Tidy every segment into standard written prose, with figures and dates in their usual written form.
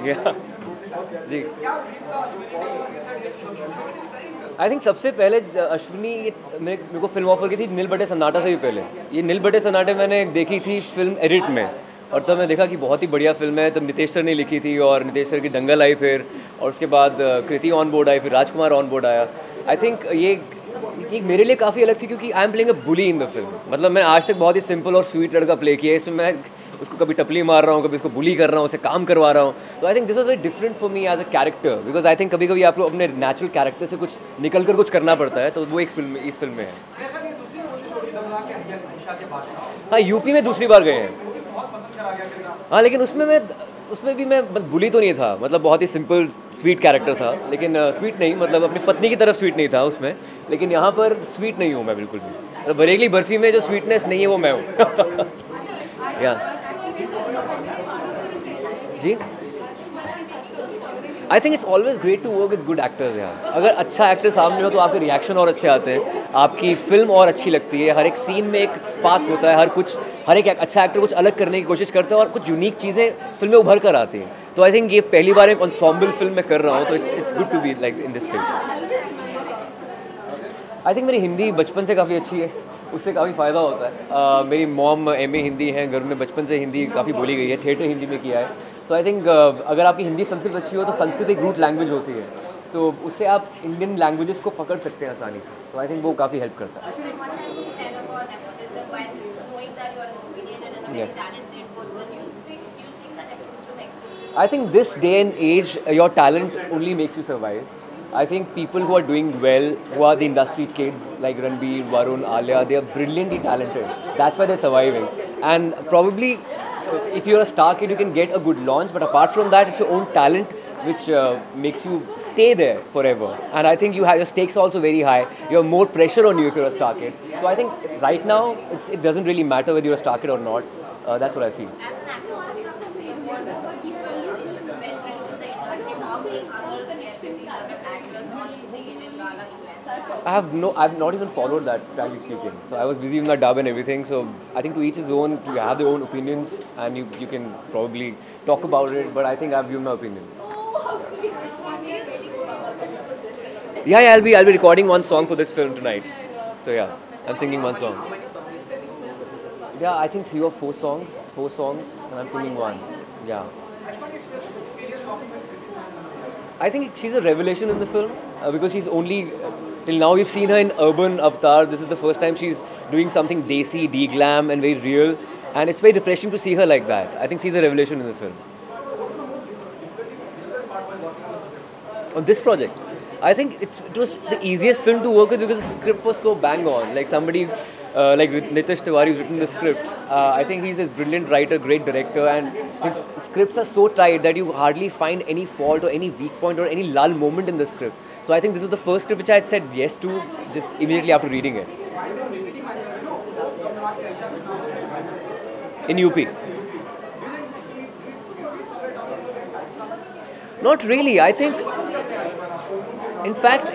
या जी। I think सबसे पहले अश्विनी मेरे को फिल्म ऑफर की थी नील बटे सन्नाटा से भी पहले। ये नील बटे सन्नाटे मैंने देखी थी फिल्म एडिट में, और तब मैं देखा कि बहुत ही बढ़िया फिल्म है। तब नितेश सर ने लिखी थी और नितेश सर की दंगल आई फिर, और उसके बाद कृति ऑन बोर्ड आई, फिर राजकुमार ऑन बोर्ड आया। आई थिंक ये मेरे लिए काफ़ी अलग थी क्योंकि I am playing a bully in the film. मतलब मैं आज तक बहुत ही सिंपल और स्वीट लड़का प्ले किया है, इसमें मैं उसको कभी टपली मार रहा हूँ, कभी उसको बुली कर रहा हूँ, उसे काम करवा रहा हूँ। तो I think this was very different for me as a character, because I think कभी कभी आप लोग अपने नेचुरल कैरेक्टर से कुछ निकल कर कुछ करना पड़ता है, तो वो एक फिल्म इस फिल्म में है। हाँ, यूपी में दूसरी बार गए हैं। हाँ, लेकिन उसमें भी मैं बुली तो नहीं था, मतलब बहुत ही सिंपल स्वीट कैरेक्टर था। लेकिन स्वीट नहीं, मतलब अपनी पत्नी की तरफ स्वीट नहीं था उसमें। लेकिन यहाँ पर स्वीट नहीं हूँ मैं बिल्कुल भी। मतलब बरेली बर्फी में जो स्वीटनेस नहीं है वो मैं हूँ। या जी, I think it's always great to work with good actors यार। अगर अच्छा एक्टर सामने हो तो आपके रिएक्शन और अच्छे आते हैं, आपकी फिल्म और अच्छी लगती है। हर एक सीन में एक स्पार्क होता है, हर एक अच्छा एक्टर कुछ अलग करने की कोशिश करता है और कुछ यूनिक चीज़ें फिल्म में उभर कर आती हैं। तो आई थिंक ये पहली बार एक एंसेम्बल फिल्म में कर रहा हूँ, तो it's good to be like in this space. I think मेरी हिंदी बचपन से काफ़ी अच्छी है, उससे काफ़ी फ़ायदा होता है। मेरी मॉम एमए हिंदी हैं, घर में बचपन से हिंदी काफ़ी बोली गई है, थिएटर हिंदी में किया है। तो आई थिंक अगर आपकी हिंदी संस्कृत अच्छी हो तो संस्कृत एक रूट लैंग्वेज होती है, तो उससे आप इंडियन लैंग्वेजेस को पकड़ सकते हैं आसानी से। तो आई थिंक वो काफ़ी हेल्प करता है। I think this day and age, your talent only makes you survive. I think people who are doing well, who are the industry kids like Ranbir, Varun, Alia, they are brilliantly talented. That's why they're surviving. And probably, if you're a star kid, you can get a good launch. But apart from that, it's your own talent which makes you stay there forever. And I think your stakes are also very high. You have more pressure on you if you're a star kid. So I think right now, it doesn't really matter whether you're a star kid or not. That's what I feel. I've not even followed that, frankly speaking. So I was busy with my dub and everything. So I think to each his own, to have their own opinions, and you can probably talk about it. But I think I've given my opinion. Yeah, I'll be recording one song for this film tonight. So yeah, I'm singing one song. Yeah, I think 3 or 4 songs, and I'm singing one. Yeah. I think she's a revelation in the film because she's only till now we've seen her in urban avatar. This is the first time she's doing something desi, de-glam, and very real, and it's very refreshing to see her like that. I think she's a revelation in the film. On this project, I think it was the easiest film to work with because the script was so bang on. Like somebody like Nitish Tiwari who's written the script. I think he's a brilliant writer, great director, and his scripts are so tight that you hardly find any fault or any weak point or any lull moment in the script. So I think this is the first script which I had said yes to just immediately after reading it. In UP. Not really. I think, in fact,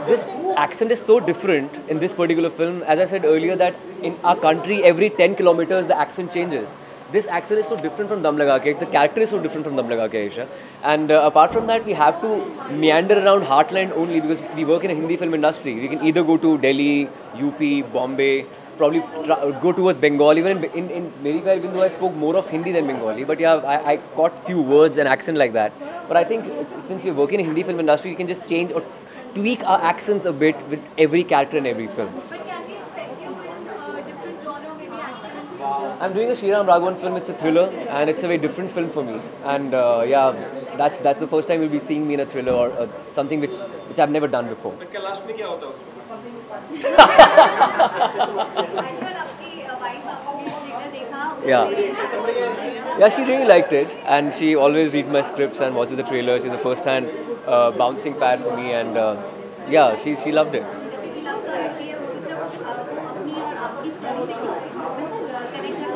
this accent is so different in this particular film. As I said earlier, that in our country, every 10 kilometers, the accent changes. This accent is so different from Dum Laga Ke. The character is so different from Dum Laga Ke Aisha. And apart from that, we have to meander around heartland only because we work in a Hindi film industry. We can either go to Delhi, UP, Bombay, probably go towards Bengal. Even in Meri Pyari Bindu, I spoke more of Hindi than Bengali. But yeah, I caught few words and accent like that. But I think since we're working in a Hindi film industry, we can just change or tweak our accents a bit with every character in every film. But can we expect you in different genre, maybe action and thriller? I'm doing a Sriram Raghavan film. It's a thriller, and it's a very different film for me. And yeah, that's the first time you'll be seeing me in a thriller or something which I've never done before. Yeah. Yeah, she really liked it, and she always reads my scripts and watches the trailer. She's the first-hand bouncing pad for me, and yeah, she loved it.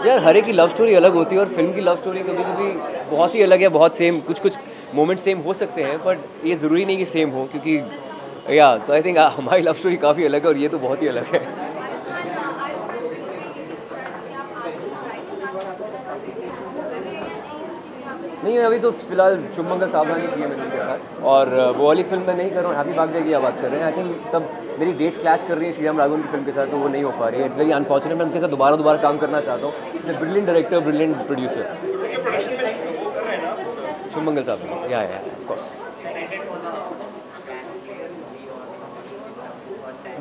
यार हर एक की love story अलग होती है और film की love story कभी कभी बहुत ही अलग है, बहुत सेम कुछ मोमेंट सेम हो सकते हैं, बट ये ज़रूरी नहीं कि सेम हो, क्योंकि या तो आई थिंक हमारी लव स्टोरी काफ़ी अलग है और ये तो बहुत ही अलग है. नहीं, अभी तो फिलहाल शुभ मंगल सावधानी की है मैंने उनके साथ, और वो वाली फिल्म मैं नहीं कर रहा हूँ, हैप्पी भाग जाएगी या बात कर रहे हैं। आई थिंक तब मेरी डेट्स क्लैश कर रही है श्रीराम राघवन की फिल्म के साथ, तो वो नहीं हो पा रही है। It's very unfortunate. मैं उनके साथ दोबारा काम करना चाहता हूँ। It's a brilliant director, brilliant producer. Shubh Mangal साहब, yeah of course,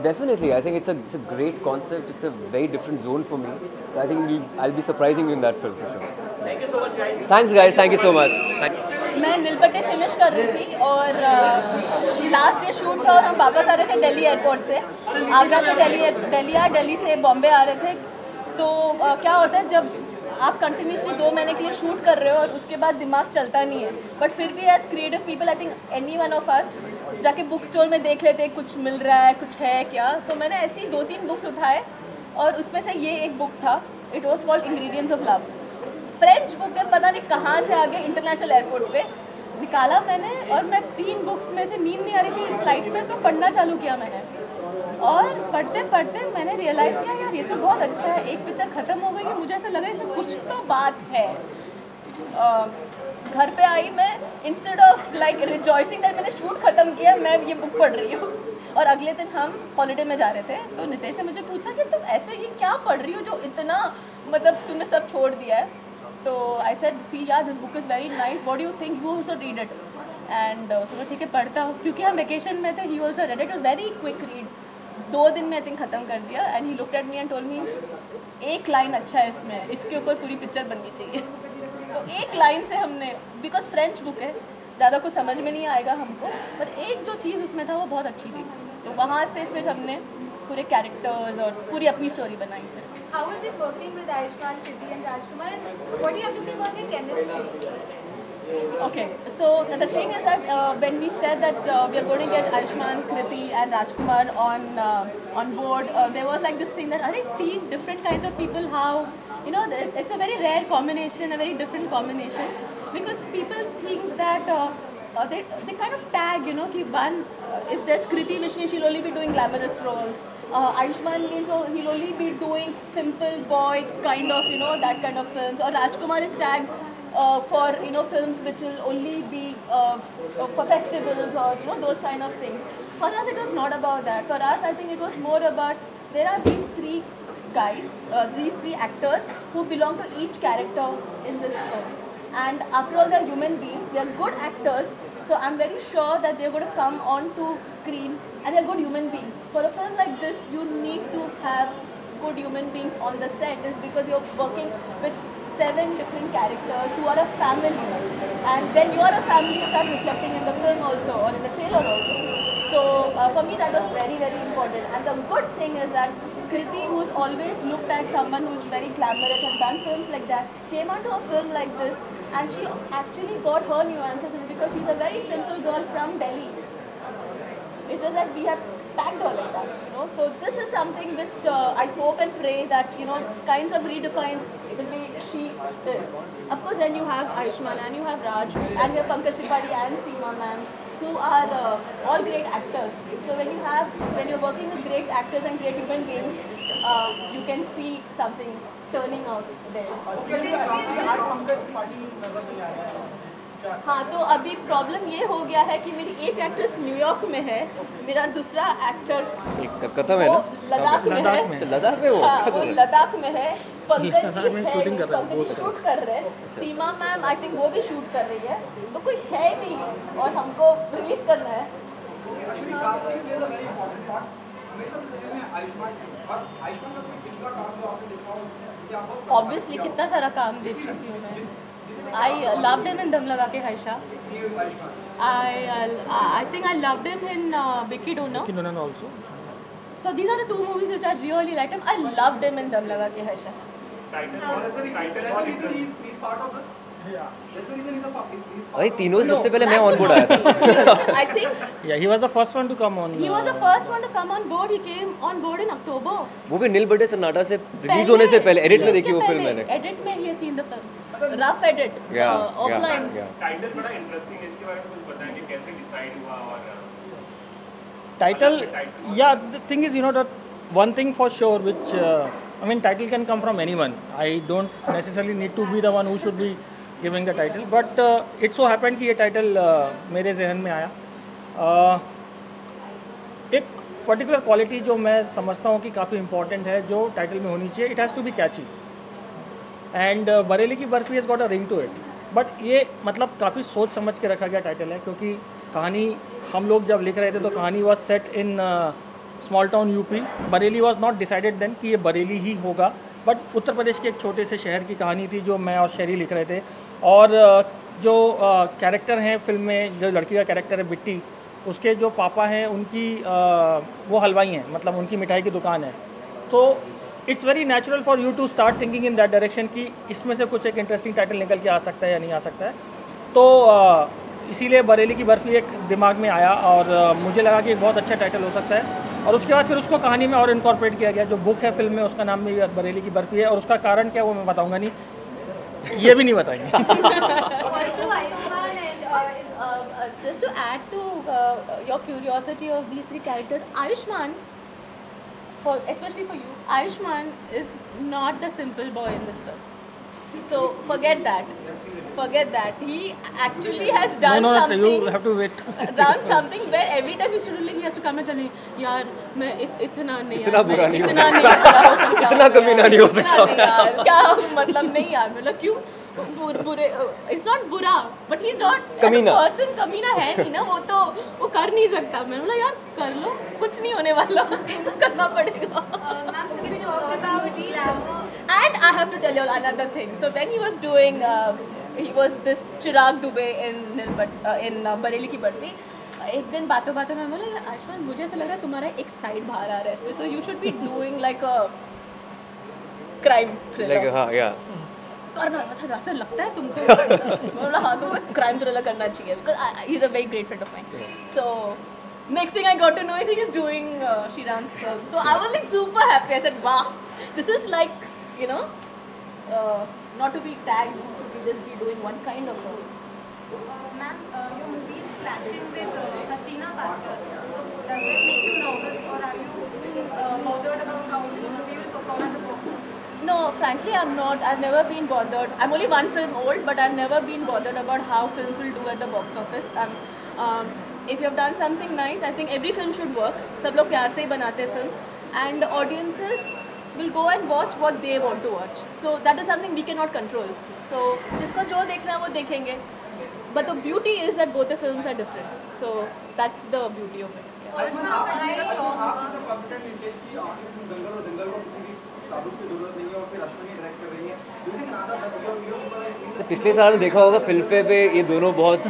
definitely. I think it's a great concept. It's a very different zone for me. So I think I'll be surprising you in that film for sure. Thank you so much, guys. Thanks, guys. Thank you so much. मैं नीलबट्टे finish कर रही थी और last day shoot था और हम वापस आ रहे थे दिल्ली एयरपोर्ट से। आगरा से दिल्ली से बॉम्बे आ रहे थे। तो क्या होता है जब आप कंटिन्यूसली 2 महीने के लिए शूट कर रहे हो और उसके बाद दिमाग चलता नहीं है, बट फिर भी as creative people I think any one of us जाके बुक स्टोर में देख लेते कुछ मिल रहा है, कुछ है क्या। तो मैंने ऐसी 2-3 बुक्स उठाए और उसमें से ये एक बुक था। It was called ingredients of love. French book है, पता नहीं कहाँ से आ गया, इंटरनेशनल एयरपोर्ट पे निकाला मैंने और मैं 3 बुक्स में से नींद नहीं आ रही थी फ्लाइट में, तो पढ़ना चालू किया मैंने। और पढ़ते पढ़ते मैंने रियलाइज़ किया यार ये तो बहुत अच्छा है। एक पिक्चर ख़त्म हो गई है, मुझे ऐसा लगा इसमें कुछ तो बात है। घर पे आई मैं, instead of like rejoicing that मैंने शूट ख़त्म किया, मैं ये बुक पढ़ रही हूँ। और अगले दिन हम हॉलीडे में जा रहे थे, तो नितेश ने मुझे पूछा कि तुम ऐसे ये क्या पढ़ रही हो जो इतना मतलब तुमने सब छोड़ दिया है। तो आई सेड सी यार this book is very nice, what do you think, you also read it. And सोचा ठीक है पढ़ता हूँ, क्योंकि हम वेकेशन में थे। ही also read it, was very quick read, 2 दिन में आई थिंक ख़त्म कर दिया। And he looked at me and told me एक लाइन अच्छा है इसमें, इसके ऊपर पूरी पिक्चर बननी चाहिए। तो एक लाइन से हमने, बिकॉज फ्रेंच बुक है ज़्यादा कुछ समझ में नहीं आएगा हमको, पर एक जो चीज़ उसमें था वो बहुत अच्छी थी। तो वहाँ से फिर हमने पूरे कैरेक्टर्स और पूरी अपनी स्टोरी बनाई। फिर How is it working with Ayushmann, Kriti and Rajkumar, and what do you have to say about their chemistry? Okay, so the thing is that when we said that we are going to get Ayushmann, Kriti and Rajkumar on board, there was like this thing that 3 different kinds of people, how, you know, it's a very rare combination, a very different combination, because people think that they kind of tag, you know, ki one, if there's Kriti, which means she'll only be doing glamorous roles. Ayushmann means he'll only be doing simple boy kind of, you know, that kind of films. Or Rajkumar is tagged for, you know, films which will only be for festivals or, you know, those kind of things. For us it was not about that. For us I think it was more about there are these 3 guys, these 3 actors who belong to each character in this film. And after all they're human beings, they're good actors. So I'm very sure that they're going to come onto screen and they're good human beings. For a film like this, you need to have good human beings on the set, is because you're working with 7 different characters who are a family. And when you are a family, you start reflecting in the film also or in the trailer also. So for me that was very, very important. And the good thing is that Kriti, who's always looked at someone who's very glamorous and done films like that, came onto a film like this and she actually got her nuances, is because she's a very simple girl from Delhi. It's just that we have packed her like that, you know. So this is something which I hope and pray that, you know, kinds of redefines the way she is. Of course then you have Ayushmann and you have Raj and you have Pankaj Tripathi and Seema ma'am, who are all great actors. So when you're working with great actors and great human beings, you can see something turning out there. हाँ, तो अभी problem ये हो गया है कि मेरी एक एक्ट्रेस न्यूयॉर्क में है, मेरा दूसरा एक्टर कलकत्ता में, लद्दाख में है। लद्दाख में, हाँ, वो लद्दाख में है। पंकज शूट कर रहे हैं। सीमा मैम आई थिंक वो भी शूट कर रही है। तो कोई है नहीं और हमको रिलीज करना है। ऑब्वियसली कितना सारा काम देख चुकी हूँ मैं। I loved him in Dum Laga Ke Haisha. I think I loved him in Vicky Donor. Vicky Donor also. So these are the 2 movies which I really liked him. I loved him in Dum Laga Ke Haisha. अरे तीनों से सबसे पहले मैं on board आया था। I think Yeah, he was the first one to come on. he was the first one to come on board. He came on board in October. वो भी नील बटे सन्नाटा से रिलीज होने से पहले एडिट में देखी वो फिल्म मैंने। एडिट में ही seen the film, rough edit, offline. Title बड़ा इंटरेस्टिंग है, इसके बारे में कुछ बताएंगे कैसे डिसाइड हुआ? और Title, yeah, the thing is, you know, that one thing for sure, which I mean, title can come from anyone. I don't necessarily need to be the one who should be giving the title, but it so happened कि ये title मेरे जहन में आया. एक particular quality जो मैं समझता हूँ कि काफ़ी इंपॉर्टेंट है जो टाइटल में होनी चाहिए, it has to be catchy. And Bareilly की Barfi has got a ring to it. But ये मतलब काफ़ी सोच समझ के रखा गया टाइटल है, क्योंकि कहानी हम लोग जब लिख रहे थे तो कहानी was set in small town UP. Bareilly was not decided then कि ये बरेली ही होगा, बट उत्तर प्रदेश के एक छोटे से शहर की कहानी थी जो मैं और शेरी लिख रहे थे. और जो कैरेक्टर हैं फिल्म में, जो लड़की का कैरेक्टर है बिट्टी, उसके जो पापा हैं उनकी वो हलवाई हैं, मतलब उनकी मिठाई की दुकान है. तो it's very natural for you to start thinking in that direction कि इसमें से कुछ एक इंटरेस्टिंग टाइटल निकल के आ सकता है या नहीं आ सकता है. तो इसीलिए बरेली की बर्फ़ी एक दिमाग में आया और मुझे लगा कि एक बहुत अच्छा टाइटल हो सकता है. और उसके बाद फिर उसको कहानी में और इनकॉर्पोरेट किया गया. जो बुक है फिल्म में उसका नाम भी बरेली की बर्फ़ी है, और उसका कारण क्या वो मैं बताऊँगा नहीं, ये भी नहीं बताएंगे. Also, Ayushmann and Just to add to your curiosity of these three characters, Ayushmann, especially for you, Ayushmann is not the simple boy in this film. So forget that. Forget that. He actually has done No, something. you have to wait. Done something where every time he's doing, he has to come and tell me, यार मैं इतना नहीं, इतना यार, बुरा मैं नहीं हो इतना नहीं बुरा हो सकता, इतना कमीना नहीं हो इतना सकता. नहीं यार, क्या मतलब नहीं यार, मतलब क्यों बुरे, इट्स नॉट बुरा, बट ही इज नॉट कमीना. पर्सन. कमीना है नहीं ना, वो कर नहीं सकता. मैंने बोला यार कर लो, कुछ नहीं होने वाला, करना पड़ेगा. ma'am, so we talked about glamour. And I have to tell you another thing. So when he was doing, he was this Chirag Dubey in Bareilly की बर्फी. एक दिन बातों बातों में बोला यार आयुष्मान, मुझे ऐसा लग रहा है तुम्हारा एक साइड बाहर आ रहा है इसमें, so you should be doing like a crime thriller. Like, हाँ, yeah. करना मतलब ऐसा लगता है तुमको. मैं बोला हाँ तुमको क्राइम थ्रिलर करना चाहिए, because he is a very great friend of mine. So next thing I got to know is he is doing Shriram's film. So I was like super happy. I said wow, this is like, you know, not to be tagged, to be just be doing one kind of film. Ma'am, your movie is clashing with Hasina Patkar. So does that make you nervous, or are you bothered about how the movie will perform at the box office? No, frankly, I'm not. I've never been bothered. I'm only one film old, but I've never been bothered about how films will do at the box office. If you have done something nice, I think every film should work. सब लोग प्यार से ही बनाते हैं film, and audiences will go and watch what they want to watch. So that is something we cannot control. So जिसको जो देखना है वो देखेंगे. But the beauty is that both the films are different. So that's the beauty of it. Also, I saw तो पिछले साल में देखा होगा फिल्म फेयर पे ये दोनों बहुत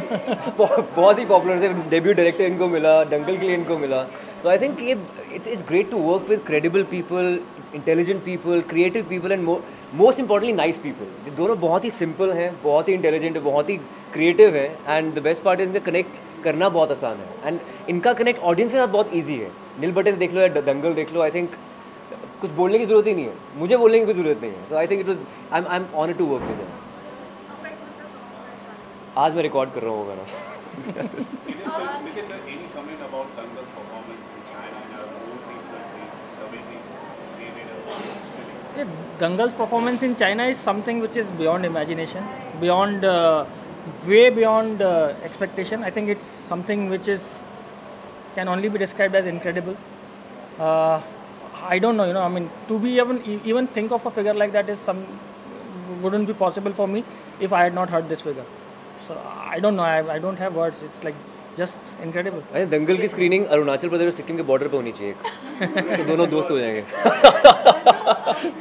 बहुत ही पॉपुलर थे. डेब्यू डायरेक्टर इनको मिला, दंगल के लिए इनको मिला. सो आई थिंक ये it's great to work with credible people, intelligent people, creative people and most importantly nice people. ये दोनों बहुत ही सिंपल हैं, बहुत ही इंटेलिजेंट है, बहुत ही क्रिएटिव है. And the best part is इनका कनेक्ट करना बहुत आसान है, एंड इनका कनेक्ट ऑडियंस के साथ बहुत ईजी है. नील बटन देख लो या दंगल देख लो, आई थिंक कुछ बोलने की जरूरत ही नहीं है, मुझे बोलने की कोई जरूरत नहीं है. So I think it was I am honoured to work with them. आज मैं रिकॉर्ड कर रहा हूँ गाना. Any comment about Dangal's performance in China and overseas countries? The way they created a Dangal's performance in China is something which is beyond imagination, beyond way beyond expectation. I think it's something which is can only be described as incredible. I don't know, I mean, to be even think of a figure like that is wouldn't be possible for me if I had not heard this figure. So I don't know, I don't have words. It's like just incredible. अरे दंगल की screening Arunachal Pradesh और सिक्किम के border पे होनी चाहिए. तो दोनों दोस्त हो जाएंगे.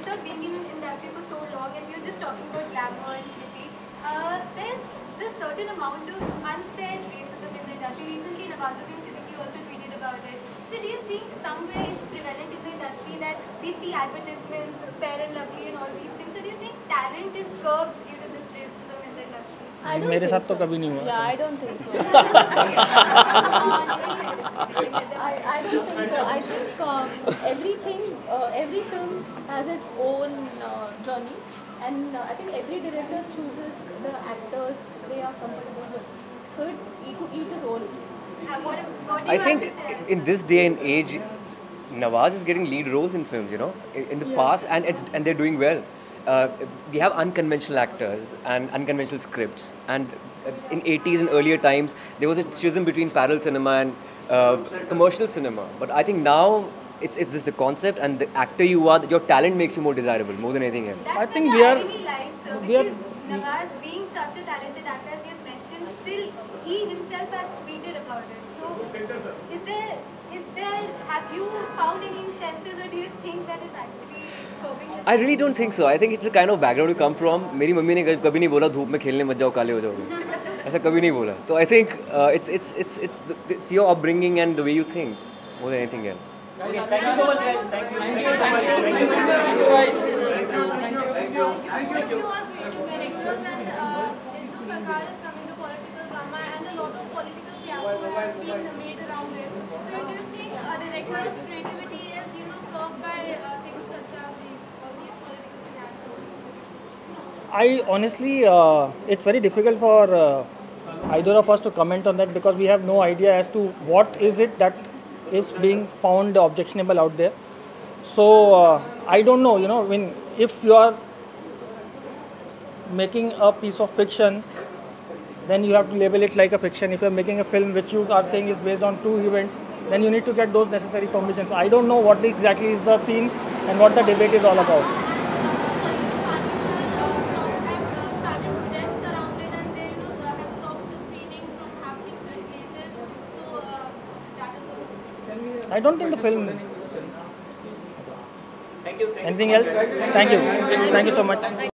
Sir, being in industry for so long, and you're just talking about glamour and beauty, there's certain amount of unsaid racism in the industry. Recently, Nawazuddin Siddiqui also tweeted about it. So, do you think somewhere it's prevalent in the industry that we see advertisements, Fair and Lovely, and all these things? So, do you think talent is curbed due to this racism in the industry? I don't मेरे think साथ तो so. कभी नहीं हुआ. Yeah, I don't think so. I don't think so. I think every film has its own journey, and I think every director chooses the actors they are comfortable with. So it's each his own. What do I you think have to say? in this day and age, Nawaz is getting lead roles in films, in the past, and they're doing well. we have unconventional actors and unconventional scripts. And in 80s and earlier times, there was a schism between parallel cinema and commercial cinema. But I think now it's just the concept and the actor you are, your talent makes you more desirable, more than anything else. That's I think where we the are- irony lies, sir, we are- because Nawaz, being such a talented actor, as you have mentioned, still he himself has tweeted about it. So, is there, have you found any instances, or do you think that it's actually coping with? I really don't think so. I think it's the kind of background you come from. मेरी mummy ने कभी नहीं बोला धूप में खेलने मत जाओ काले हो जाओगे. ऐसा कभी नहीं बोला. So I think it's your upbringing and the way you think more than anything else. If you are creating directors and Hindu Sarkar is coming to political drama and a lot of political fiasco has been made around it. So do you think a director's creativity is, curbed by things such as these political fiascos? I honestly, it's very difficult for either of us to comment on that because we have no idea as to what is it that is being found objectionable out there. So I don't know, when if you are making a piece of fiction, then you have to label it like a fiction. If you are making a film which you are saying is based on true events, then you need to get those necessary permissions. I don't know what exactly is the scene and what the debate is all about. Political parties have started protests around it and they have stopped the screening from happening in places. So that is the I don't think the film. Anything else? Thank you. Thank you so much.